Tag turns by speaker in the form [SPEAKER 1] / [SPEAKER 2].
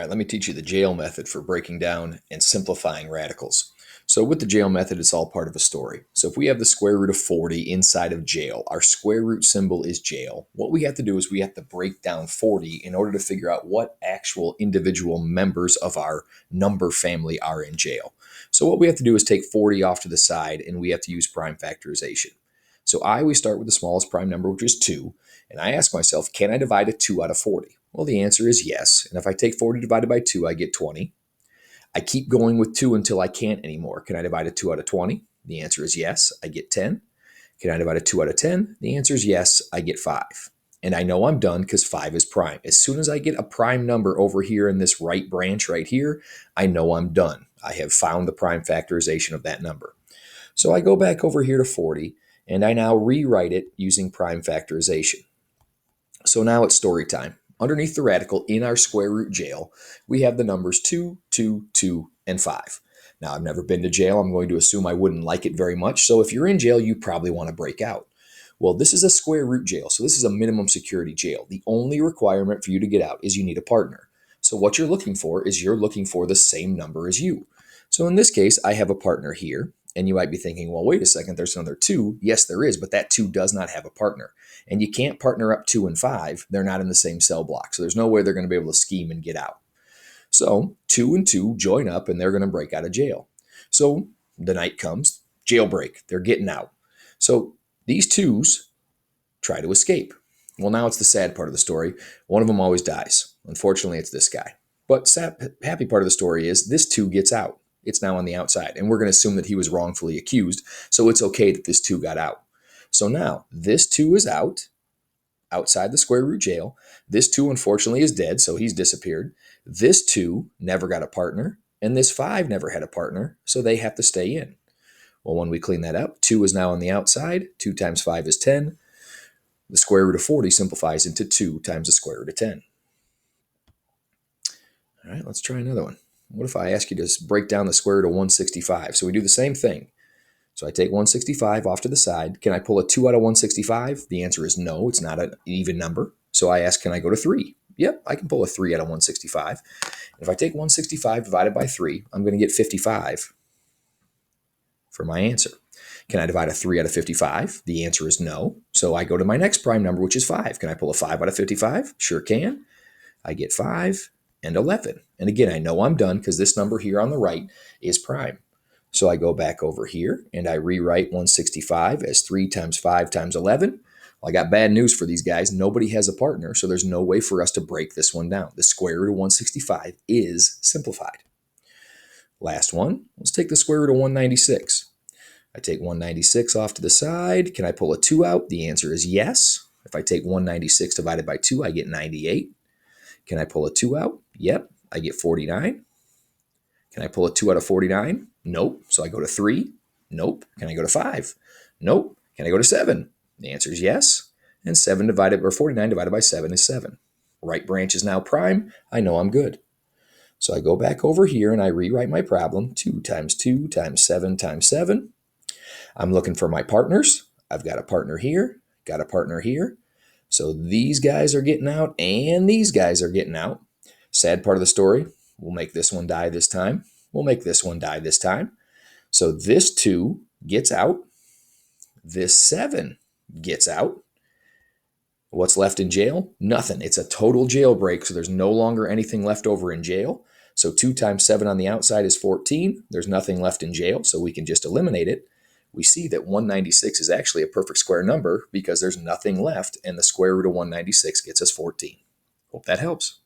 [SPEAKER 1] All right, let me teach you the jail method for breaking down and simplifying radicals. So with the jail method, it's all part of a story. So if we have the square root of 40 inside of jail, our square root symbol is jail. What we have to do is we have to break down 40 in order to figure out what actual individual members of our number family are in jail. So what we have to do is take 40 off to the side, and we have to use prime factorization. So I always start with the smallest prime number, which is 2, and I ask myself, can I divide a 2 out of 40? Well, the answer is yes. And if I take 40 divided by 2, I get 20. I keep going with 2 until I can't anymore. Can I divide a 2 out of 20? The answer is yes. I get 10. Can I divide a 2 out of 10? The answer is yes. I get 5. And I know I'm done because 5 is prime. As soon as I get a prime number over here in this right branch right here, I know I'm done. I have found the prime factorization of that number. So I go back over here to 40, and I now rewrite it using prime factorization. So now it's story time. Underneath the radical in our square root jail, we have the numbers 2, 2, 2, and 5. Now, I've never been to jail. I'm going to assume I wouldn't like it very much. So if you're in jail, you probably want to break out. Well, this is a square root jail. So this is a minimum security jail. The only requirement for you to get out is you need a partner. So what you're looking for is you're looking for the same number as you. So in this case, I have a partner here. And you might be thinking, well, wait a second, there's another 2. Yes, there is, but that 2 does not have a partner. And you can't partner up 2 and 5. They're not in the same cell block. So there's no way they're going to be able to scheme and get out. So 2 and 2 join up and they're going to break out of jail. So the night comes, jailbreak, they're getting out. So these 2s try to escape. Well, now it's the sad part of the story. One of them always dies. Unfortunately, it's this guy. But happy part of the story is this 2 gets out. It's now on the outside. And we're going to assume that he was wrongfully accused. So it's okay that this 2 got out. So now this 2 is out, outside the square root jail. This 2, unfortunately, is dead. So he's disappeared. This 2 never got a partner. And this 5 never had a partner. So they have to stay in. Well, when we clean that up, 2 is now on the outside. 2 times 5 is 10. The square root of 40 simplifies into 2 times the square root of 10. All right, let's try another one. What if I ask you to break down the square root of 165? So we do the same thing. So I take 165 off to the side. Can I pull a 2 out of 165? The answer is no. It's not an even number. So I ask, can I go to 3? Yep, I can pull a 3 out of 165. And if I take 165 divided by 3, I'm going to get 55 for my answer. Can I divide a 3 out of 55? The answer is no. So I go to my next prime number, which is 5. Can I pull a 5 out of 55? Sure can. I get 5 and 11. And again, I know I'm done because this number here on the right is prime. So I go back over here and I rewrite 165 as 3 times 5 times 11. Well, I got bad news for these guys. Nobody has a partner, so there's no way for us to break this one down. The square root of 165 is simplified. Last one, let's take the square root of 196. I take 196 off to the side. Can I pull a 2 out? The answer is yes. If I take 196 divided by 2, I get 98. Can I pull a 2 out? Yep, I get 49. Can I pull a 2 out of 49? Nope. So I go to 3. Nope. Can I go to 5? Nope. Can I go to 7? The answer is yes. And 49 divided by 7 is 7. Right branch is now prime. I know I'm good. So I go back over here and I rewrite my problem. 2 times 2 times 7 times 7. I'm looking for my partners. I've got a partner here, got a partner here. So these guys are getting out and these guys are getting out. Sad part of the story, we'll make this one die this time. We'll make this one die this time. So this 2 gets out. This 7 gets out. What's left in jail? Nothing. It's a total jailbreak, so there's no longer anything left over in jail. So 2 times 7 on the outside is 14. There's nothing left in jail, so we can just eliminate it. We see that 196 is actually a perfect square number because there's nothing left, and the square root of 196 gets us 14. Hope that helps.